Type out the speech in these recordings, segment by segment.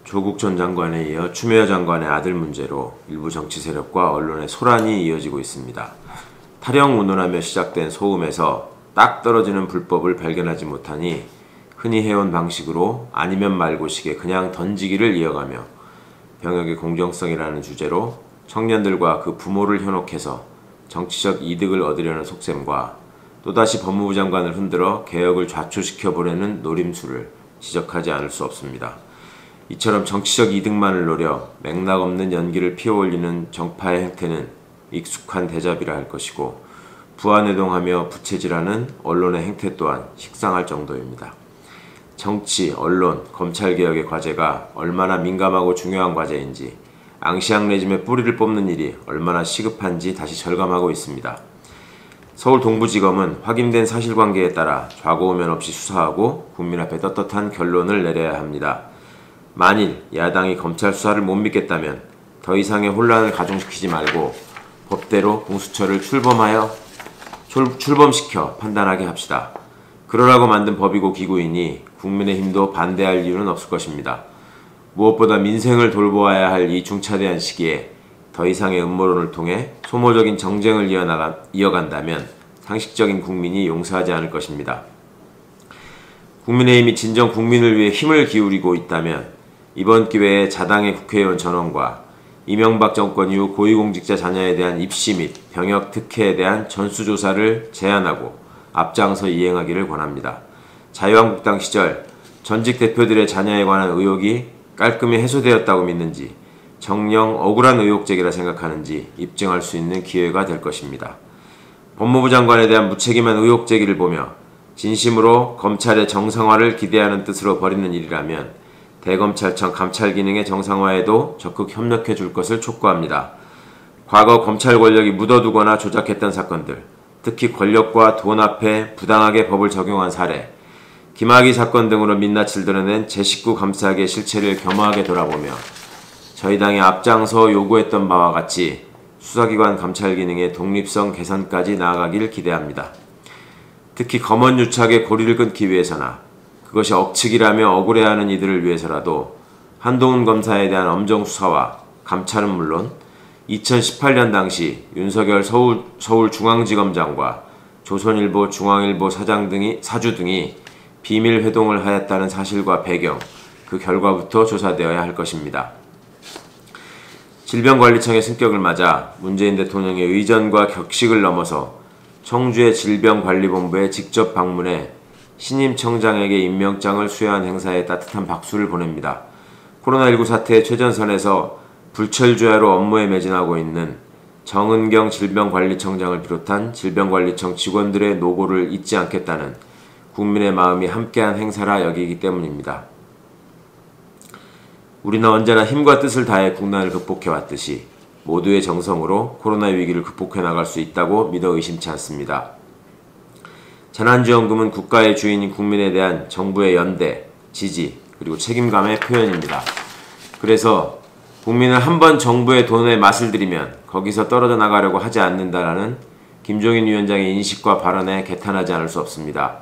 조국 전 장관에 이어 추미애 장관의 아들 문제로 일부 정치 세력과 언론의 소란이 이어지고 있습니다. 타령 운운하며 시작된 소음에서 딱 떨어지는 불법을 발견하지 못하니 흔히 해온 방식으로 아니면 말고식에 그냥 던지기를 이어가며 병역의 공정성이라는 주제로 청년들과 그 부모를 현혹해서 정치적 이득을 얻으려는 속셈과 또다시 법무부 장관을 흔들어 개혁을 좌초시켜보려는 노림수를 지적하지 않을 수 없습니다. 이처럼 정치적 이득만을 노려 맥락 없는 연기를 피워올리는 정파의 행태는 익숙한 대잡이라 할 것이고 부안해동하며 부채질하는 언론의 행태 또한 식상할 정도입니다. 정치, 언론, 검찰개혁의 과제가 얼마나 민감하고 중요한 과제인지 앙시앙 레짐의 뿌리를 뽑는 일이 얼마나 시급한지 다시 절감하고 있습니다. 서울 동부지검은 확인된 사실관계에 따라 좌고우면 없이 수사하고 국민 앞에 떳떳한 결론을 내려야 합니다. 만일 야당이 검찰 수사를 못 믿겠다면 더 이상의 혼란을 가중시키지 말고 법대로 공수처를 출범시켜 판단하게 합시다. 그러라고 만든 법이고 기구이니 국민의힘도 반대할 이유는 없을 것입니다. 무엇보다 민생을 돌보아야 할 이 중차대한 시기에 더 이상의 음모론을 통해 소모적인 정쟁을 이어간다면 상식적인 국민이 용서하지 않을 것입니다. 국민의힘이 진정 국민을 위해 힘을 기울이고 있다면 이번 기회에 자당의 국회의원 전원과 이명박 정권 이후 고위공직자 자녀에 대한 입시 및 병역 특혜에 대한 전수조사를 제안하고 앞장서 이행하기를 권합니다. 자유한국당 시절 전직 대표들의 자녀에 관한 의혹이 깔끔히 해소되었다고 믿는지 정녕 억울한 의혹제기라 생각하는지 입증할 수 있는 기회가 될 것입니다. 법무부 장관에 대한 무책임한 의혹제기를 보며 진심으로 검찰의 정상화를 기대하는 뜻으로 벌이는 일이라면 대검찰청 감찰 기능의 정상화에도 적극 협력해 줄 것을 촉구합니다. 과거 검찰 권력이 묻어두거나 조작했던 사건들, 특히 권력과 돈 앞에 부당하게 법을 적용한 사례, 김학의 사건 등으로 민낯을 드러낸 제19 감사의 실체를 겸허하게 돌아보며 저희 당이 앞장서 요구했던 바와 같이 수사기관 감찰 기능의 독립성 개선까지 나아가길 기대합니다. 특히 검언유착의 고리를 끊기 위해서나 그것이 억측이라며 억울해하는 이들을 위해서라도 한동훈 검사에 대한 엄정 수사와 감찰은 물론 2018년 당시 윤석열 서울중앙지검장과 조선일보, 중앙일보 사주 등이 비밀 회동을 하였다는 사실과 배경, 그 결과부터 조사되어야 할 것입니다. 질병관리청의 승격을 맞아 문재인 대통령의 의전과 격식을 넘어서 청주의 질병관리본부에 직접 방문해 신임 청장에게 임명장을 수여한 행사에 따뜻한 박수를 보냅니다. 코로나19 사태의 최전선에서 불철주야로 업무에 매진하고 있는 정은경 질병관리청장을 비롯한 질병관리청 직원들의 노고를 잊지 않겠다는 국민의 마음이 함께한 행사라 여기기 때문입니다. 우리는 언제나 힘과 뜻을 다해 국난을 극복해왔듯이 모두의 정성으로 코로나 위기를 극복해 나갈 수 있다고 믿어 의심치 않습니다. 재난지원금은 국가의 주인인 국민에 대한 정부의 연대, 지지, 그리고 책임감의 표현입니다. 그래서 국민은 한번 정부의 돈에 맛을 들이면 거기서 떨어져 나가려고 하지 않는다라는 김종인 위원장의 인식과 발언에 개탄하지 않을 수 없습니다.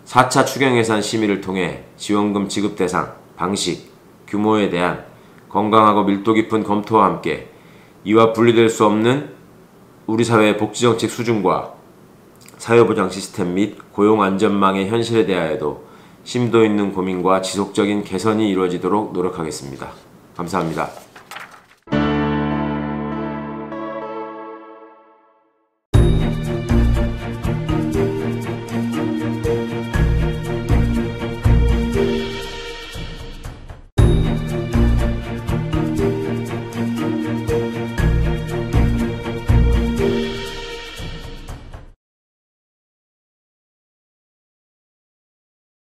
4차 추경예산 심의를 통해 지원금 지급 대상, 방식, 규모에 대한 건강하고 밀도 깊은 검토와 함께 이와 분리될 수 없는 우리 사회의 복지정책 수준과 사회보장 시스템 및 고용안전망의 현실에 대하여도 심도 있는 고민과 지속적인 개선이 이루어지도록 노력하겠습니다. 감사합니다.